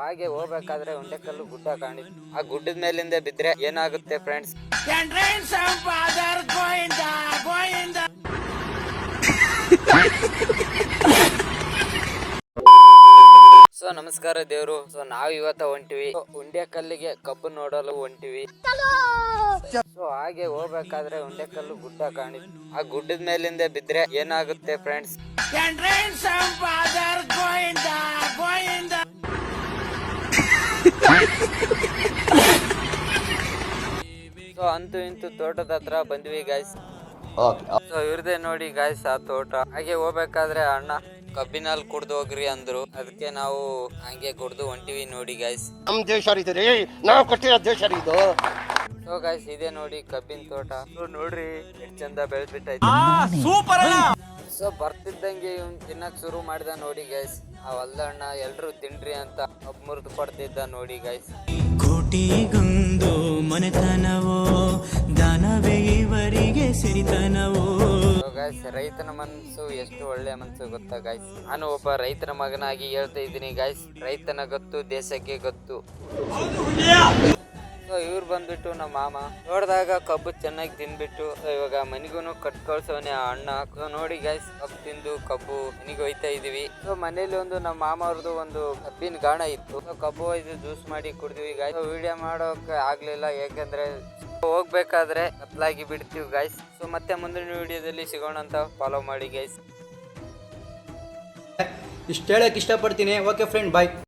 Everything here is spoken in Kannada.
ಹಾಗೆ ಹೋಗ್ಬೇಕಾದ್ರೆ ಉಂಡೆಕಲ್ಲು ಗುಡ್ಡ ಕಾಣಿತ್ತು. ಆ ಗುಡ್ಡದ ಮೇಲಿಂದ ಬಿದ್ರೆ ಏನಾಗುತ್ತೆ ಫ್ರೆಂಡ್ಸ್? ಸೊ ನಮಸ್ಕಾರ ದೇವ್ರು. ಸೊ ನಾವ್ ಇವತ್ತ ಹೊಂಟಿವಿ ಉಂಡೆಕಲ್ಲಿಗೆ ಕಬ್ಬು ನೋಡಲು ಹೊಂಟಿವಿ. ಸೊ ಹಾಗೆ ಹೋಗ್ಬೇಕಾದ್ರೆ ಉಂಡೆಕಲ್ಲು ಗುಡ್ಡ ಕಾಣಿತ್ತು. ಆ ಗುಡ್ಡದ ಮೇಲಿಂದ ಬಿದ್ರೆ ಏನಾಗುತ್ತೆ ಫ್ರೆಂಡ್ಸ್? ಸೊ ಅಂತೂ ಇಂತೂ ತೋಟದ ಹತ್ರ ಬಂದ್ವಿ ಗಾಯ್ಸ್. ಸೊ ಇವ್ರದೇ ನೋಡಿ ಗಾಯ್ಸ್ ಆ ತೋಟ. ಹಾಗೆ ಹೋಗ್ಬೇಕಾದ್ರೆ ಅಣ್ಣ ಕಬ್ಬಿನಲ್ಲಿ ಕುಡ್ದು ಹೋಗ್ರಿ ಅಂದ್ರು, ಅದಕ್ಕೆ ನಾವು ಹಂಗೆ ಕುಡ್ದು ಹೊಂಟಿವಿ ನೋಡಿ ಗಾಯ್ಸ್. ನಮ್ ದೇಶ ರೀ, ನಾವು ಕಟ್ಟಿರೋ ದೇಶ ಇದು. ಸೊ ಗಾಯ್ಸ್ ಇದೇ ನೋಡಿ ಕಬ್ಬಿನ ತೋಟ. ಸೊ ನೋಡ್ರಿ ಎಷ್ಟ್ ಚಂದ ಬೆಳೆದ್ಬಿಟ್ಟೈತಿ. ಸೊ ಬರ್ತಿದ್ದಂಗೆ ಇವ್ನ್ ತಿನ್ನಕ್ ಶುರು ಮಾಡಿದ ನೋಡಿ ಗೈಸ್. ಆ ಹೊಲ್ದಣ್ಣ ಎಲ್ರು ತಿನ್ರಿ ಅಂತ ಕಬ್ಬು ಮುರಿದು ಕೊಡ್ತಿದ್ದ ನೋಡಿ ಗೈಸ್. ಕೋಟಿಗೊಂದು ಮನೆತನವೋ ದಾನವೇ ಇವರಿಗೆ ಸಿರಿತನವೋ. ಗೈಸ್ ರೈತನ ಮನಸ್ಸು ಎಷ್ಟು ಒಳ್ಳೆ ಮನಸ್ಸು ಗೊತ್ತಾ ಗೈಸ್. ನಾನು ಒಬ್ಬ ರೈತನ ಮಗನಾಗಿ ಹೇಳ್ತಾ ಇದ್ದೀನಿ ಗೈಸ್, ರೈತನ ಗೊತ್ತು ದೇಶಕ್ಕೆ ಗೊತ್ತು. ಸೊ ಇವ್ರು ಬಂದ್ಬಿಟ್ಟು ನಮ್ಮ ಮಾಮ. ನೋಡಿದಾಗ ಕಬ್ಬು ಚೆನ್ನಾಗಿ ತಿನ್ಬಿಟ್ಟು ಇವಾಗ ಮನಿಗೂ ಕಟ್ ಕಳ್ಸೋನೆ ಆ ಅಣ್ಣ. ಸೊ ನೋಡಿ ಗೈಸ್ ಕಬ್ಬು ತಿಂದು ಕಬ್ಬು ಮನಿಗೆ ಹೋಯ್ತಾ ಇದೀವಿ. ಸೊ ಮನೇಲಿ ಒಂದು ನಮ್ಮ ಮಾಮ ಅವ್ರದ್ದು ಒಂದು ಕಬ್ಬಿನ ಗಾಣ ಇತ್ತು. ಸೊ ಕಬ್ಬು ಒಯ್ದು ಜ್ಯೂಸ್ ಮಾಡಿ ಕುಡಿದ್ವಿ ಗೈಸ್. ವಿಡಿಯೋ ಮಾಡೋಕೆ ಆಗ್ಲಿಲ್ಲ, ಯಾಕಂದ್ರೆ ಹೋಗ್ಬೇಕಾದ್ರೆ ಕತ್ಲಾಗಿ ಬಿಡ್ತೀವಿ ಗೈಸ್. ಸೊ ಮತ್ತೆ ಮುಂದಿನ ವಿಡಿಯೋದಲ್ಲಿ ಸಿಗೋಣ ಅಂತ ಫಾಲೋ ಮಾಡಿ ಗೈಸ್. ಇಷ್ಟು ಹೇಳಕ್ ಇಷ್ಟಪಡ್ತೀನಿ. ಓಕೆ ಫ್ರೆಂಡ್, ಬಾಯ್.